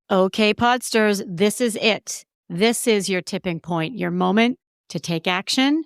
Okay, podsters, this is it. This is your tipping point, your moment to take action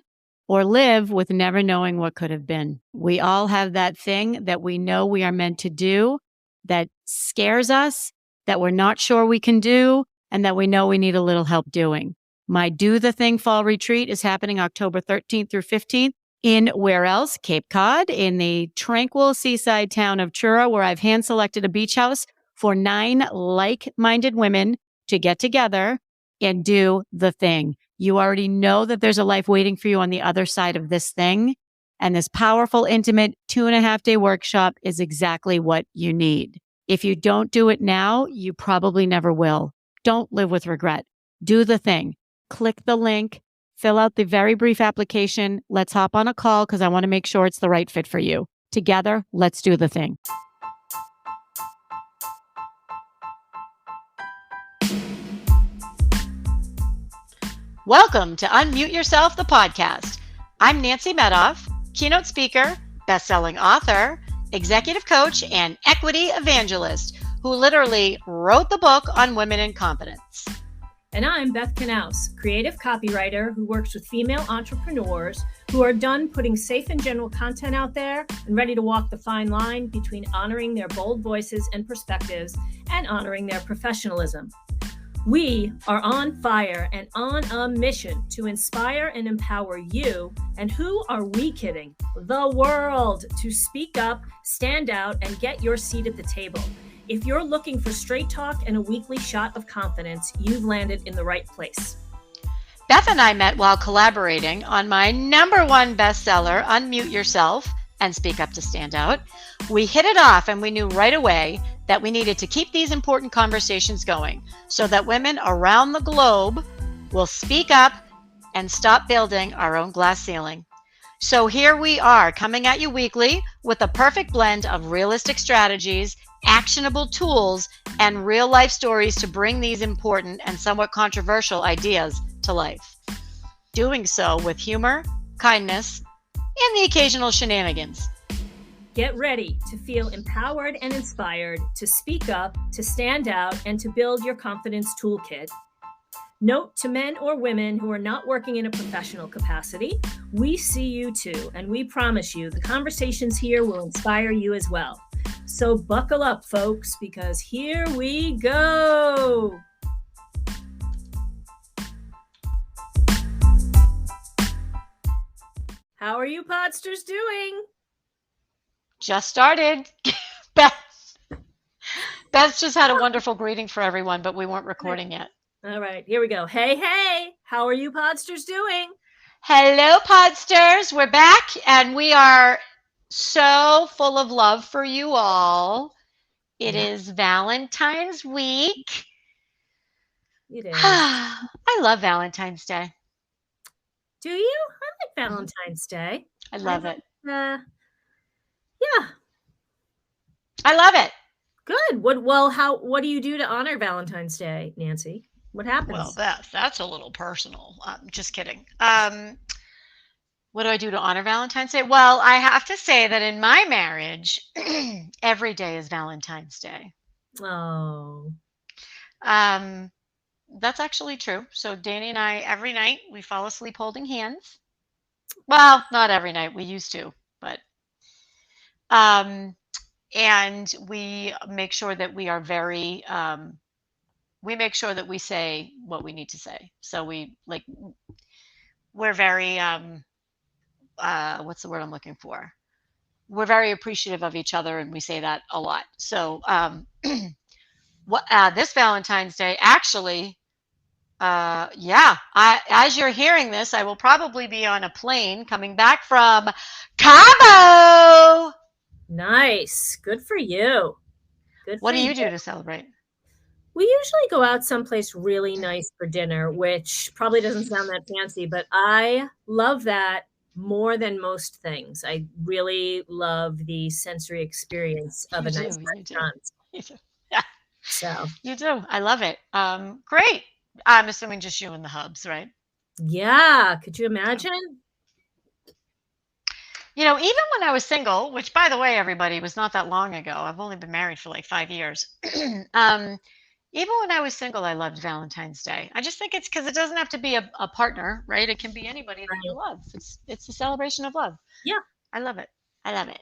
or live with never knowing what could have been. We all have that thing that we know we are meant to do that scares us, that we're not sure we can do, and that we know we need a little help doing. My Do the Thing Fall Retreat is happening October 13th through 15th in where else? Cape Cod, in the tranquil seaside town of Truro, where I've hand selected a beach house for 9 like-minded women to get together and do the thing. You already know that there's a life waiting for you on the other side of this thing. And this powerful, intimate 2.5-day workshop is exactly what you need. If you don't do it now, you probably never will. Don't live with regret. Do the thing. Click the link, fill out the very brief application. Let's hop on a call because I want to make sure it's the right fit for you. Together, let's do the thing. Welcome to Unmute Yourself, the podcast. I'm Nancy Medoff, keynote speaker, best-selling author, executive coach, and equity evangelist who literally wrote the book on women in confidence. And I'm Beth Knaus, creative copywriter who works with female entrepreneurs who are done putting safe and general content out there and ready to walk the fine line between honoring their bold voices and perspectives and honoring their professionalism. We are on fire and on a mission to inspire and empower you, and who are we kidding? The world, to speak up, stand out, and get your seat at the table. If you're looking for straight talk and a weekly shot of confidence, you've landed in the right place. Beth and I met while collaborating on my #1 bestseller, Unmute Yourself and Speak Up to Stand Out. We hit it off and we knew right away that we needed to keep these important conversations going so that women around the globe will speak up and stop building our own glass ceiling. So here we are, coming at you weekly with a perfect blend of realistic strategies, actionable tools, and real life stories to bring these important and somewhat controversial ideas to life. Doing so with humor, kindness, and the occasional shenanigans. Get ready to feel empowered and inspired to speak up, to stand out, and to build your confidence toolkit. Note to men or women who are not working in a professional capacity, we see you too, and we promise you the conversations here will inspire you as well. So buckle up, folks, because here we go. How are you podsters doing? Just started. Beth just had a wonderful greeting for everyone, but we weren't recording yet. All right, here we go. Hey, how are you podsters doing? Hello, podsters. We're back, and we are so full of love for you all. It is Valentine's week. It is. I love Valentine's Day. Do you? I like Valentine's Day. I love it. Yeah. I love it. Good. What do you do to honor Valentine's Day, Nancy? What happens? Well, that's a little personal. Just kidding. What do I do to honor Valentine's Day? Well, I have to say that in my marriage, every day is Valentine's Day. Oh. That's actually true. So Danny and I, every night, we fall asleep holding hands. Well, not every night. We used to, but and we make sure that we are very we make sure that we say what we need to say. So we're very what's the word I'm looking for? We're very appreciative of each other, and we say that a lot. So this Valentine's Day, actually, as you're hearing this, I will probably be on a plane coming back from Cabo. Nice. Good for you. What do you do to celebrate? We usually go out someplace really nice for dinner, which probably doesn't sound that fancy, but I love that more than most things. I really love the sensory experience of a nice restaurant. You do. Yeah. So you do. I love it. Great. I'm assuming just you and the hubs, right? Yeah. Could you imagine? You know, even when I was single, which by the way, everybody, was not that long ago. I've only been married for like 5 years. Even when I was single, I loved Valentine's Day. I just think it's because it doesn't have to be a partner, right? It can be anybody that you Right. love. It's a celebration of love. Yeah, I love it. I love it.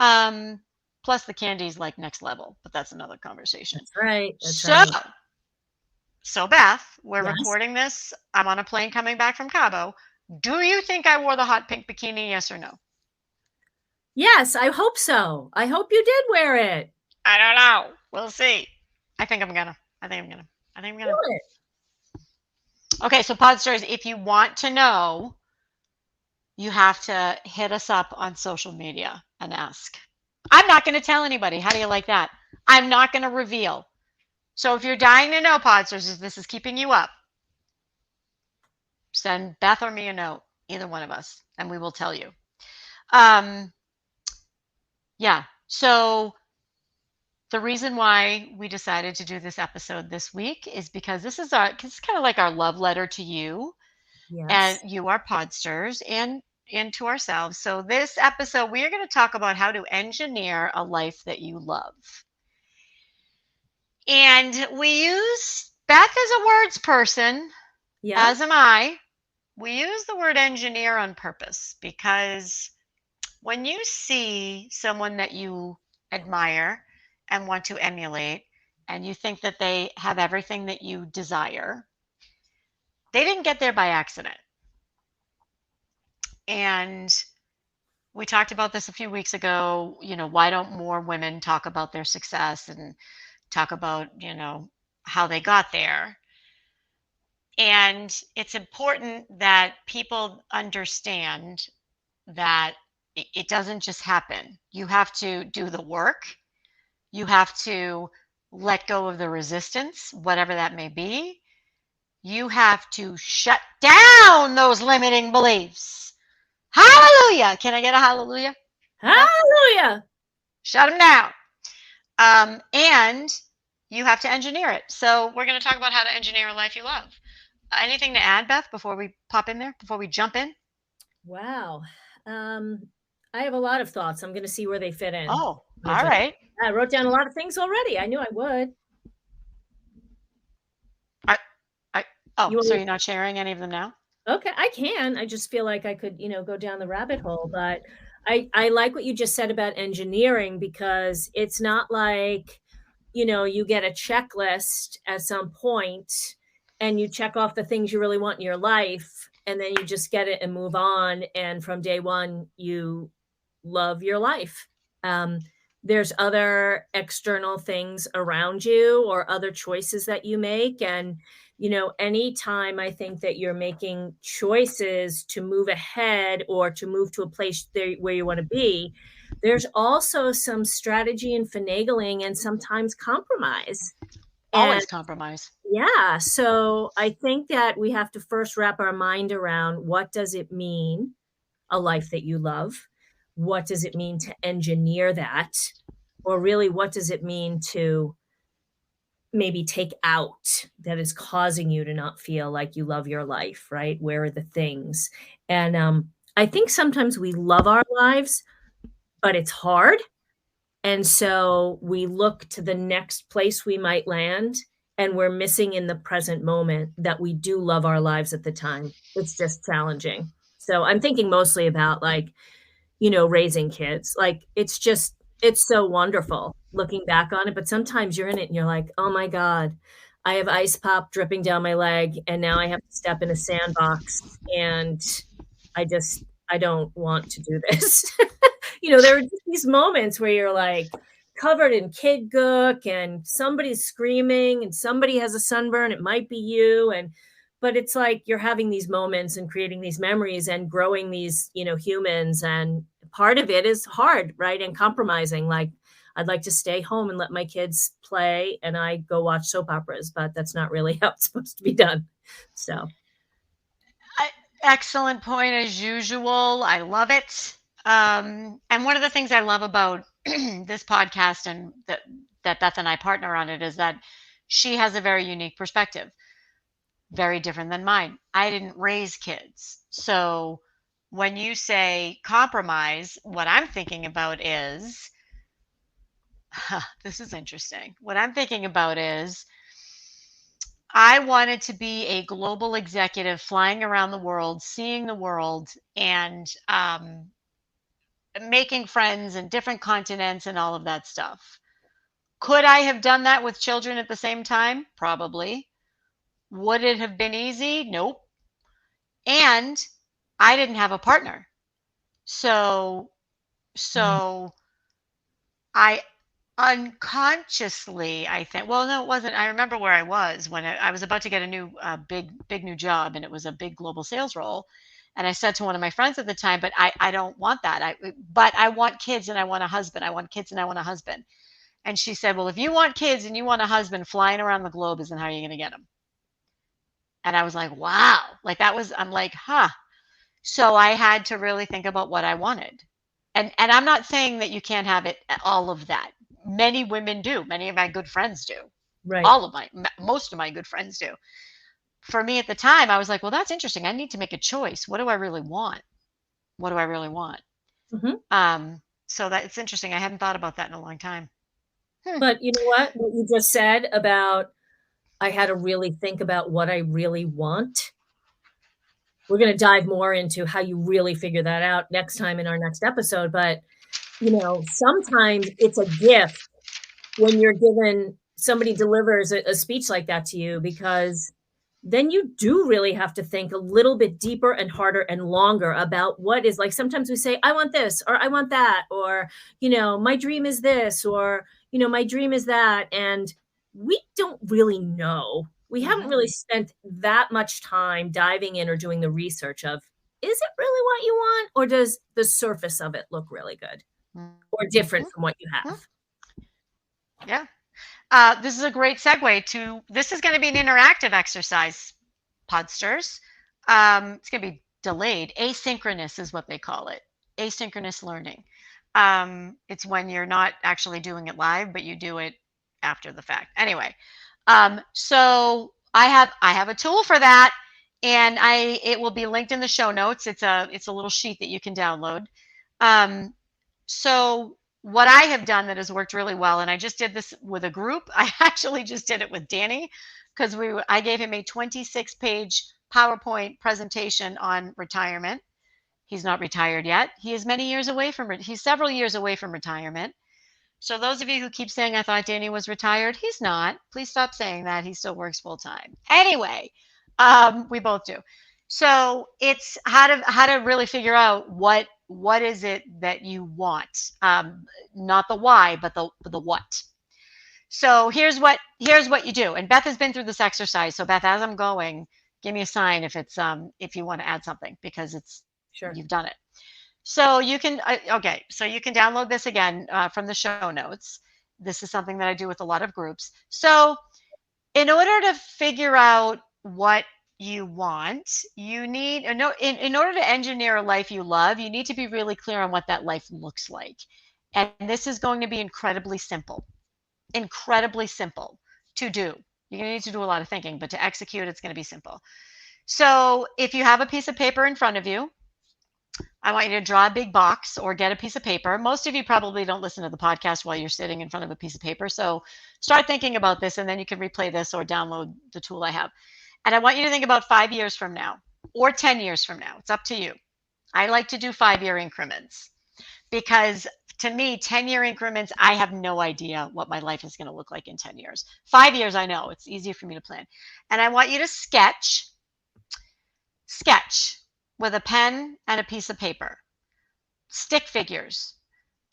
Um, Plus the candy's like next level, but that's another conversation. that's right. That's So, right. Beth, we're Yes. recording this. I'm on a plane coming back from Cabo. Do you think I wore the hot pink bikini? Yes or no? Yes, I hope so. I hope you did wear it. I don't know. We'll see. I think I'm gonna. I think I'm gonna. I think I'm Do gonna. it. Okay, so podsters, if you want to know, you have to hit us up on social media and ask. I'm not going to tell anybody. How do you like that? I'm not going to reveal. So if you're dying to know, podsters, if this is keeping you up, send Beth or me a note, either one of us, and we will tell you. Um, yeah. So the reason why we decided to do this episode this week is because it's kind of like our love letter to you, and Yes. you are podsters, and to ourselves. So this episode, we are going to talk about how to engineer a life that you love. And we use Beth as a words person, Yeah. as am I. We use the word engineer on purpose because when you see someone that you admire and want to emulate, and you think that they have everything that you desire, they didn't get there by accident. And we talked about this a few weeks ago. Why don't more women talk about their success and talk about, how they got there? And it's important that people understand that it doesn't just happen. You have to do the work. You have to let go of the resistance, whatever that may be. You have to shut down those limiting beliefs. Hallelujah. Can I get a hallelujah, Beth? Hallelujah. Shut them down. And you have to engineer it. So we're going to talk about how to engineer a life you love. Anything to add, Beth, before we pop in there, before we jump in? Wow. Um, I have a lot of thoughts. I'm going to see where they fit in. Oh, all right. I wrote down a lot of things already. I knew I would. I, You want so me you're not sharing any of them now? Okay, I can. I just feel like I could, go down the rabbit hole, but I like what you just said about engineering because it's not like, you get a checklist at some point and you check off the things you really want in your life and then you just get it and move on and from day one you love your life. Um, there's other external things around you or other choices that you make and anytime I think that you're making choices to move ahead or to move to a place there where you want to be, there's also some strategy and finagling and sometimes compromise. And Always compromise. yeah, so I think that we have to first wrap our mind around what does it mean, a life that you love? What does it mean to engineer that? Or really, what does it mean to maybe take out that is causing you to not feel like you love your life, right? Where are the things? And I think sometimes we love our lives, but it's hard. And so we look to the next place we might land, and we're missing in the present moment that we do love our lives at the time. It's just challenging. So I'm thinking mostly about like, raising kids. Like it's so wonderful looking back on it, but sometimes you're in it and you're like, "Oh my god, I have ice pop dripping down my leg and now I have to step in a sandbox and I don't want to do this." There are just these moments where you're like covered in kid gook and somebody's screaming and somebody has a sunburn, it might be you, but it's like you're having these moments and creating these memories and growing these, humans. And part of it is hard, right? And compromising. Like, I'd like to stay home and let my kids play and I go watch soap operas, but that's not really how it's supposed to be done. So, Excellent point as usual. I love it. And one of the things I love about this podcast and that Beth and I partner on it is that she has a very unique perspective, very different than mine. I didn't raise kids. So when you say compromise, what I'm thinking about is this is interesting. What I'm thinking about is I wanted to be a global executive flying around the world, seeing the world, and making friends in different continents and all of that stuff. Could I have done that with children at the same time? Probably. Would it have been easy? Nope. And I didn't have a partner. So Mm. so I unconsciously, I think, well, no, it wasn't. I remember where I was when I was about to get a new, big new job, and it was a big global sales role. And I said to one of my friends at the time, but I don't want that. But I want kids and I want a husband. I want kids and I want a husband. And she said, well, if you want kids and you want a husband, flying around the globe isn't how you're going to get them. And I was like, wow, like that was, I'm like, huh. So I had to really think about what I wanted. And I'm not saying that you can't have it all of that. Many women do. Many of my good friends do. Right. Most of my good friends do. For me at the time, I was like, well, that's interesting. I need to make a choice. What do I really want? What do I really want? Hmm. So that it's interesting. I hadn't thought about that in a long time. Hmm. But you know what you just said about I had to really think about what I really want. We're going to dive more into how you really figure that out next time in our next episode. But, sometimes it's a gift when you're given somebody delivers a speech like that to you, because then you do really have to think a little bit deeper and harder and longer about what is like. Sometimes we say, I want this, or I want that, or, my dream is this, or, my dream is that. And we don't really know. We haven't Hmm. really spent that much time diving in or doing the research of, is it really what you want? Or does the surface of it look really good or different Hmm. from what you have? Yeah. This is a great segue to this is going to be an interactive exercise, podsters. It's going to be delayed. Asynchronous is what they call it. Asynchronous learning. It's when you're not actually doing it live, but you do it after the fact. Anyway, so I have a tool for that, and it will be linked in the show notes. It's a little sheet that you can download. Um, so what I have done that has worked really well, and I just did this with a group. I actually just did it with Danny because I gave him a 26-page PowerPoint presentation on retirement. He's not retired yet. He's several years away from retirement. So those of you who keep saying I thought Danny was retired, he's not. Please stop saying that. He still works full time. Anyway, we both do. So it's how to really figure out what is it that you want, not the why, but the what. So here's what you do. And Beth has been through this exercise. So Beth, as I'm going, give me a sign if you want to add something because Sure. you've done it. So you can okay. So you can download this again from the show notes. This is something that I do with a lot of groups. So in order to figure out what you want, you need in order to engineer a life you love, you need to be really clear on what that life looks like. And this is going to be incredibly simple to do. You're going to need to do a lot of thinking, but to execute, it's going to be simple. So if you have a piece of paper in front of you, I want you to draw a big box or get a piece of paper. Most of you probably don't listen to the podcast while you're sitting in front of a piece of paper. So start thinking about this and then you can replay this or download the tool I have. And I want you to think about 5 years from now or 10 years from now. It's up to you. I like to do 5-year increments because to me, 10-year increments, I have no idea what my life is going to look like in 10 years. 5 years, I know. It's easier for me to plan. And I want you to sketch with a pen and a piece of paper. Stick figures.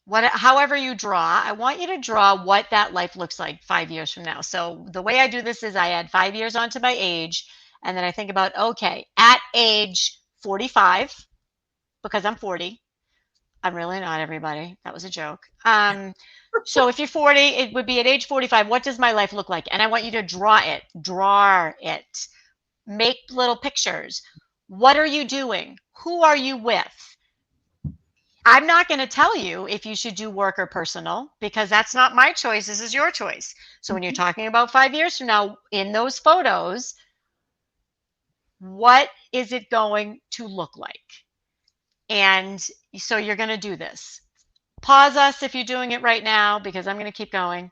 However you draw, I want you to draw what that life looks like 5 years from now. So the way I do this is I add 5 years onto my age, and then I think about, okay, at age 45, because I'm 40. I'm really not, everybody. That was a joke. So if you're 40, it would be at age 45. What does my life look like? And I want you to draw it. Draw it. Make little pictures. What are you doing? Who are you with? I'm not going to tell you if you should do work or personal because that's not my choice. This is your choice. So when you're talking about 5 years from now, in those photos, what is it going to look like? And so you're going to do this. Pause us if you're doing it right now because I'm going to keep going.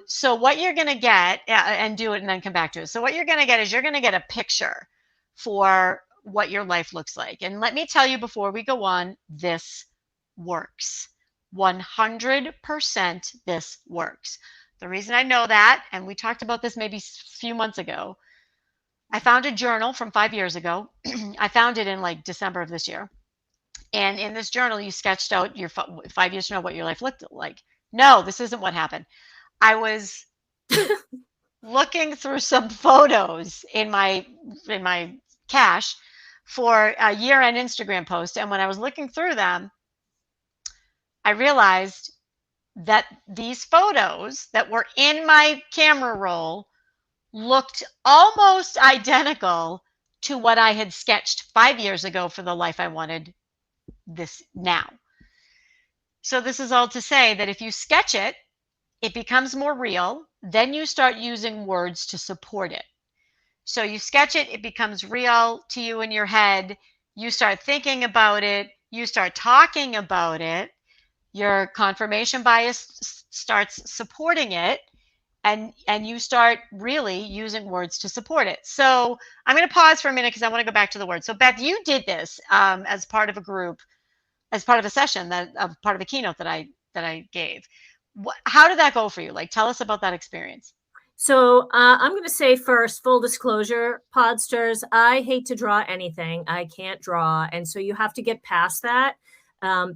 So what you're going to get, and do it and then come back to it. So what you're going to get is you're going to get a picture for what your life looks like. And let me tell you before we go on, this works. 100% this works. The reason I know that, and we talked about this maybe a few months ago, I found a journal from 5 years ago. I found it in like December of this year. And in this journal, you sketched out your 5 years from now what your life looked like. No, this isn't what happened. I was looking through some photos in my cache for a year-end Instagram post, and when I was looking through them, I realized that these photos that were in my camera roll looked almost identical to what I had sketched 5 years ago for the life I wanted this now. So this is all to say that if you sketch it, it becomes more real. Then you start using words to support it. So you sketch it, it becomes real to you in your head. You start thinking about it. You start talking about it. Your confirmation bias starts supporting it. And you start really using words to support it. So I'm going to pause for a minute because I want to go back to the words. So Beth, you did this as part of a group, as part of a session, part of a keynote that I gave. How did that go for you? Like, tell us about that experience. So I'm going to say first, full disclosure, podsters, I hate to draw anything. I can't draw. And so you have to get past that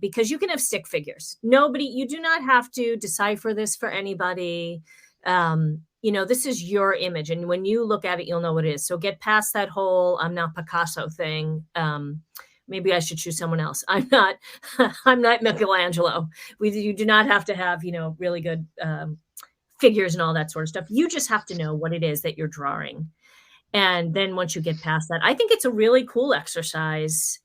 because you can have stick figures. You do not have to decipher this for anybody. This is your image. And when you look at it, you'll know what it is. So get past that whole I'm not Picasso thing. Maybe I should choose someone else. I'm not Michelangelo. You do not have to have, really good figures and all that sort of stuff. You just have to know what it is that you're drawing. And then once you get past that, I think it's a really cool exercise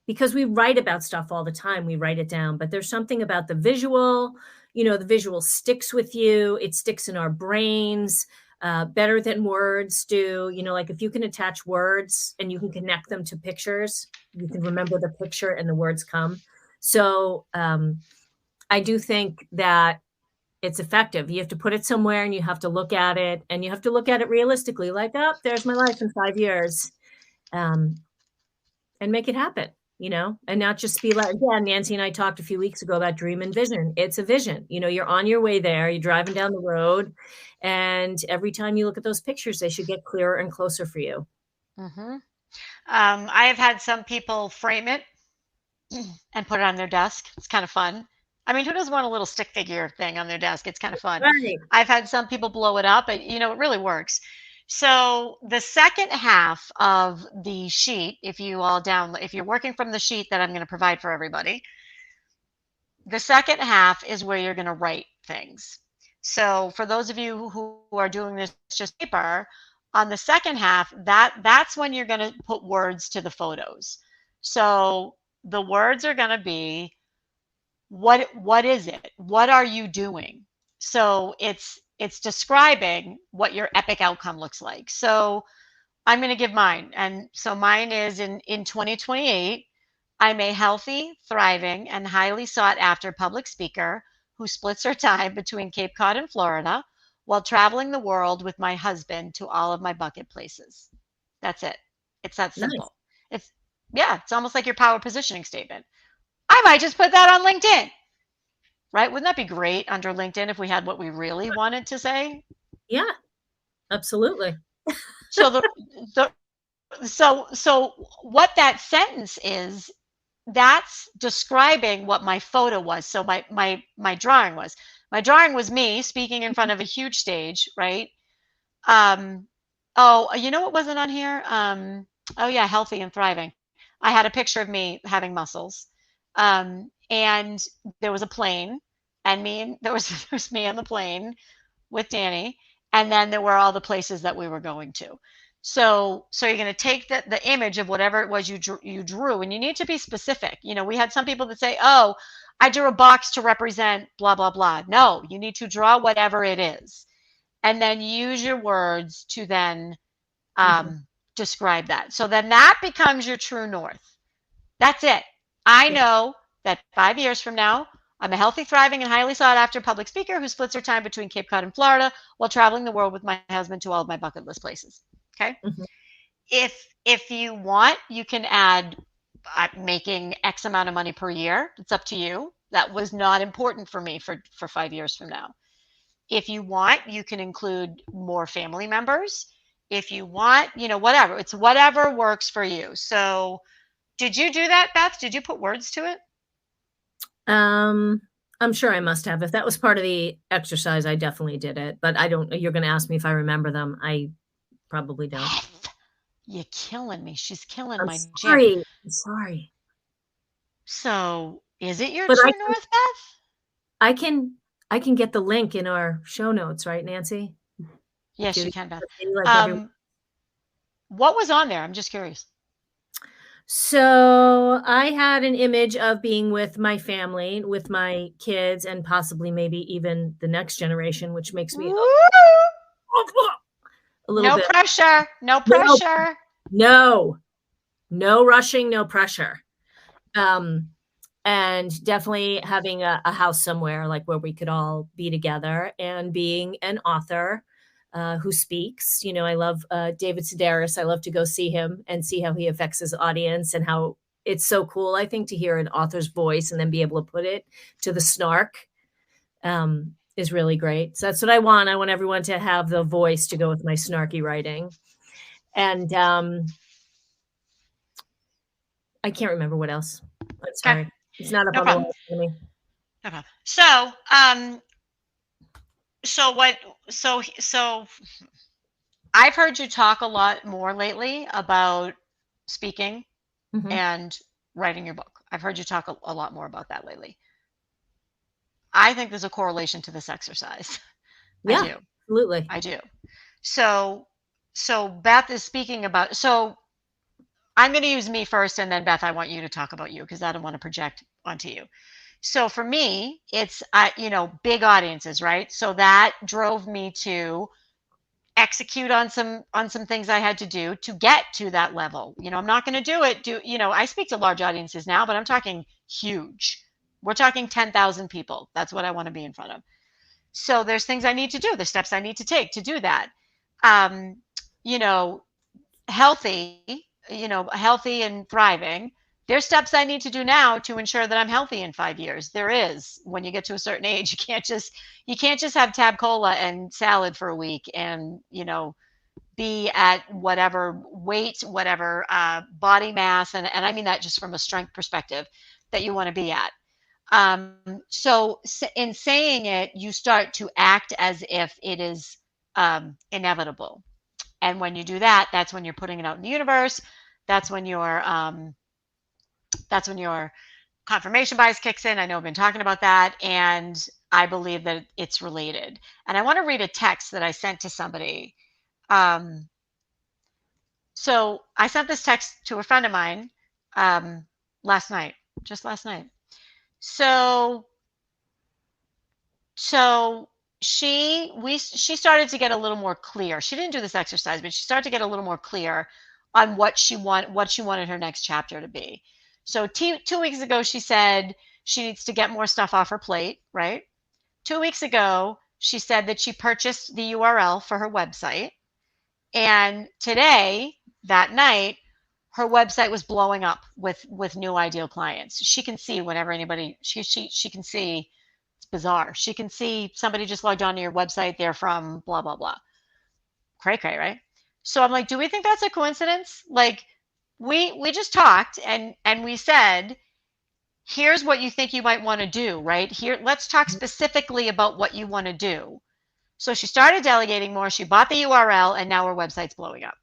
because we write about stuff all the time. We write it down, but there's something about the visual, the visual sticks with you. It sticks in our brains better than words do. Like if you can attach words and you can connect them to pictures, you can remember the picture and the words come. So I do think that it's effective. You have to put it somewhere and you have to look at it and you have to look at it realistically, like, oh, there's my life in 5 years, and make it happen, and not just be like, yeah, Nancy and I talked a few weeks ago about dream and vision. It's a vision. You're on your way there, you're driving down the road, and every time you look at those pictures, they should get clearer and closer for you. Mm-hmm. I have had some people frame it and put it on their desk. It's kind of fun. I mean, who doesn't want a little stick figure thing on their desk? It's kind of fun. Right. I've had some people blow it up, but it really works. So the second half of the sheet, if you're working from the sheet that I'm going to provide for everybody, the second half is where you're going to write things. So for those of you who are doing this just paper, on the second half, that's when you're going to put words to the photos. So the words are going to be, what is it? What are you doing? So it's describing what your epic outcome looks like. So I'm going to give mine. And so mine is in 2028, I'm a healthy, thriving, and highly sought after public speaker who splits her time between Cape Cod and Florida while traveling the world with my husband to all of my bucket places. That's it. It's that simple. Nice. It's almost like your power positioning statement. I might just put that on LinkedIn, right? Wouldn't that be great under LinkedIn if we had what we really wanted to say? Yeah, absolutely. So so what that sentence is, that's describing what my photo was. So my drawing was. My drawing was me speaking in front of a huge stage, right? What wasn't on here? Healthy and thriving. I had a picture of me having muscles. And there was a plane, and there was me on the plane with Danny, and then there were all the places that we were going to. So you're going to take the image of whatever it was you drew, and you need to be specific. We had some people that say, "Oh, I drew a box to represent blah blah blah." No, you need to draw whatever it is, and then use your words to then describe that. So then that becomes your true north. That's it. I know that 5 years from now, I'm a healthy, thriving, and highly sought after public speaker who splits her time between Cape Cod and Florida while traveling the world with my husband to all of my bucket list places. Okay. Mhm. If you want, you can add making X amount of money per year. It's up to you. That was not important for me for 5 years from now. If you want, you can include more family members. If you want, whatever. It's whatever works for you. So, did you do that, Beth? Did you put words to it? I'm sure I must have. If that was part of the exercise, I definitely did it. But I don't. You're going to ask me if I remember them. I probably don't. You're killing me. She's killing I'm my jib. sorry. I'm sorry. So, is it your But true north, Beth? I can I can get the link in our show notes, right, Nancy? Yes, Do you can, Beth. like everyone. What was on there? I'm just curious. So I had an image of being with my family, with my kids, and possibly maybe even the next generation, which makes me a little No bit. pressure. No pressure. No rushing, no pressure. And definitely having a house somewhere like where we could all be together, and being an author who speaks. I love David Sedaris. I love to go see him and see how he affects his audience, and how it's so cool, I think, to hear an author's voice and then be able to put it to the snark is really great. So that's what I want. I want everyone to have the voice to go with my snarky writing. And I can't remember what else. I'm sorry. Okay. It's not up No on problem. the wall for me. Okay. So I've heard you talk a lot more lately about speaking and writing your book. I've heard you talk a lot more about that lately. I think there's a correlation to this exercise. Yeah, I do. absolutely. I do. So Beth is speaking about, so I'm going to use me first, and then Beth, I want you to talk about you because I don't want to project onto you. So for me, it's big audiences, right? So that drove me to execute on some things I had to do to get to that level. I'm not going to do it. I speak to large audiences now, but I'm talking huge. We're talking 10,000 people. That's what I want to be in front of. So there's things I need to do, the steps I need to take to do that. You know, healthy and thriving. There's steps I need to do now to ensure that I'm healthy in 5 years. There is. When you get to a certain age, you can't just have tab cola and salad for a week and be at whatever weight, whatever body mass, and I mean that just from a strength perspective that you want to be at. So in saying it, you start to act as if it is inevitable. And when you do that, that's when you're putting it out in the universe. That's when your confirmation bias kicks in. I know I've been talking about that, and I believe that it's related. And I want to read a text that I sent to somebody. So I sent this text to a friend of mine last night. So she started to get a little more clear. She didn't do this exercise, but she started to get a little more clear on what she wanted her next chapter to be. So 2 weeks ago, she said she needs to get more stuff off her plate, right? 2 weeks ago, she said that she purchased the URL for her website. And today, that night, her website was blowing up with new ideal clients. She can see whenever anybody, she can see, it's bizarre. She can see somebody just logged onto your website, they're from blah, blah, blah. Cray, right? So I'm like, do we think that's a coincidence? Like, we just talked and we said, here's what you think you might want to do, right? Here, let's talk specifically about what you want to do. So she started delegating more. She bought the URL, and now her website's blowing up.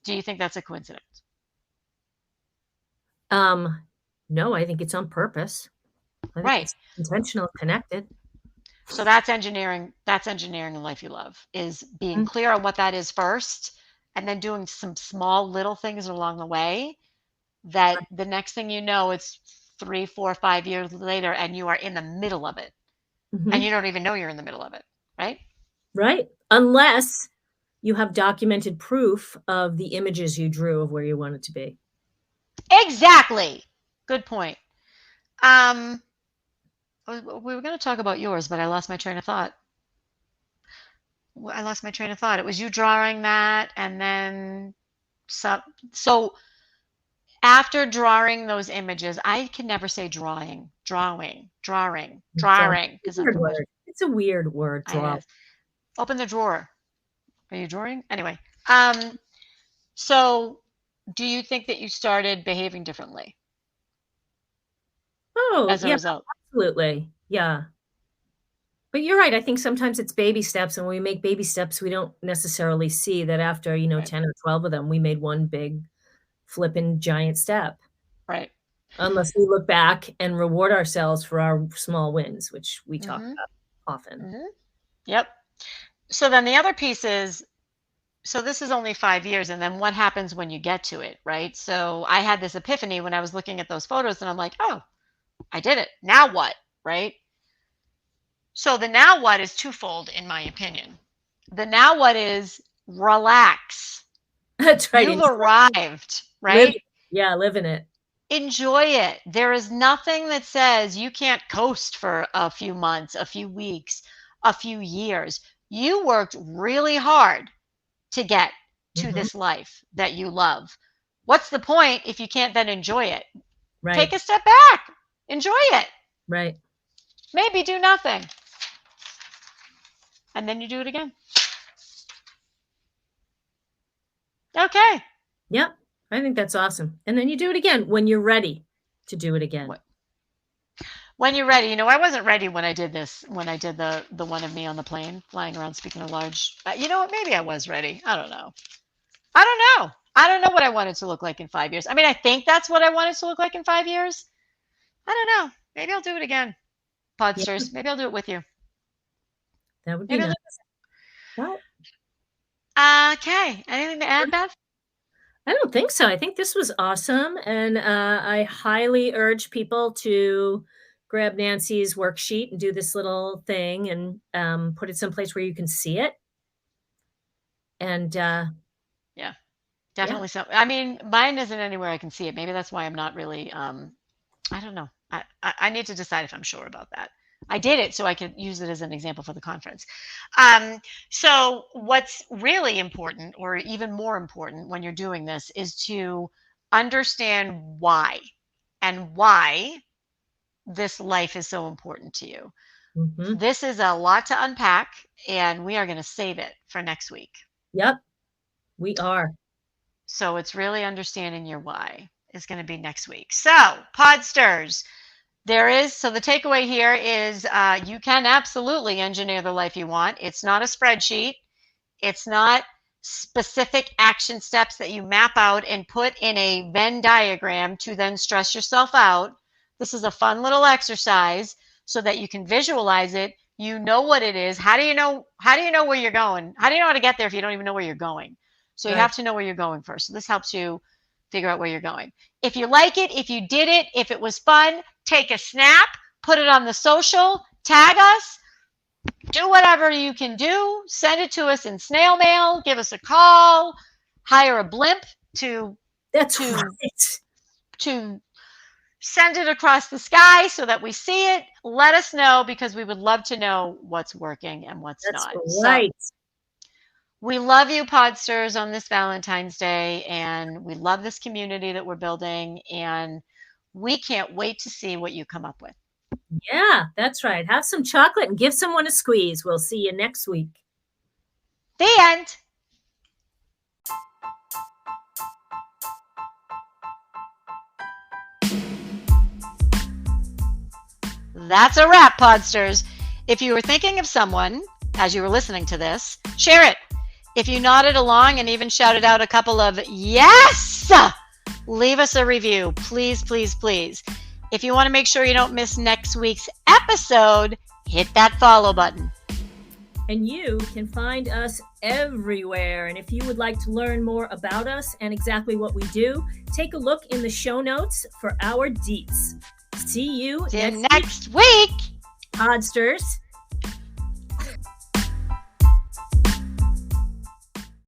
Do you think that's a coincidence? No, I think it's on purpose. I think Right. it's intentional, connected. So that's engineering. That's engineering the life you love, is being clear on what that is first, and then doing some small little things along the way that the next thing you know, it's 3, 4, 5 years later, and you are in the middle of it. And you don't even know you're in the middle of it, right? Right. Unless you have documented proof of the images you drew of where you want it to be. Exactly. Good point. We were going to talk about yours, but I lost my train of thought. It was you drawing that, and then some. So after drawing those images, I can never say drawing, because I'm Weird too much. word. It's a weird word, It draw. is. Open the drawer. Are you drawing? Anyway, um, so do you think that you started behaving differently Oh, as a yeah, result? absolutely. Yeah. But you're right. I think sometimes it's baby steps, and when we make baby steps, we don't necessarily see that after, Right. 10 or 12 of them, we made one big flippin' giant step. Right. Unless we look back and reward ourselves for our small wins, which we talk Mm-hmm. about often. Mm-hmm. Yep. So then the other piece is, so this is only 5 years, and then what happens when you get to it, right? So I had this epiphany when I was looking at those photos, and I'm like, oh, I did it. Now what, right? So the now what is twofold, in my opinion. The now what is relax. That's right. You've arrived, Live, right? yeah, live in it. Enjoy it. There is nothing that says you can't coast for a few months, a few weeks, a few years. You worked really hard to get to Mhm. this life that you love. What's the point if you can't then enjoy it? Right, Take a step back, enjoy it. right. Maybe do nothing, and then you do it again. Okay. Yep. I think that's awesome. And then you do it again when you're ready to do it again. When you're ready. I wasn't ready when I did this, when I did the one of me on the plane flying around speaking a large. You know what? Maybe I was ready. I don't know. I don't know what I wanted to look like in 5 years. I mean, I think that's what I wanted to look like in 5 years. I don't know. Maybe I'll do it again. Yeah, Podsters. Maybe I'll do it with you. that would be Maybe I'll nice. do Well, Okay. Anything to add, Beth? I don't think so. I think this was awesome. And I highly urge people to grab Nancy's worksheet and do this little thing and put it someplace where you can see it. And Yeah, yeah, definitely so. I mean, mine isn't anywhere I can see it. Maybe that's why I'm not really, I don't know. I need to decide if I'm sure about that. I did it so I could use it as an example for the conference. So what's really important, or even more important when you're doing this, is to understand why, and why this life is so important to you. hmm This is a lot to unpack, and we are going to save it for next week. Yep, we are. So it's really understanding your why is going to be next week. So, Podsters, so the takeaway here is you can absolutely engineer the life you want. It's not a spreadsheet. It's not specific action steps that you map out and put in a Venn diagram to then stress yourself out. This is a fun little exercise so that you can visualize it. You know what it is. How do you know where you're going? How do you know how to get there if you don't even know where you're going? So you Right. have to know where you're going first. So this helps you figure out where you're going. If you like it, if you did it, if it was fun, take a snap, put it on the social, tag us, do whatever you can do. Send it to us in snail mail, give us a call, hire a blimp to That's to right. to send it across the sky so that we see it. Let us know, because we would love to know what's working and what's That's not. So right. we love you, Podsters, on this Valentine's Day, and we love this community that we're building, and we can't wait to see what you come up with. Yeah, that's right. Have some chocolate and give someone a squeeze. We'll see you next week. The end. That's a wrap, Podsters. If you were thinking of someone as you were listening to this, share it. If you nodded along and even shouted out a couple of yes, leave us a review. Please, please, please. If you want to make sure you don't miss next week's episode, hit that follow button. And you can find us everywhere. And if you would like to learn more about us and exactly what we do, take a look in the show notes for our deets. See you Till next week. Podsters.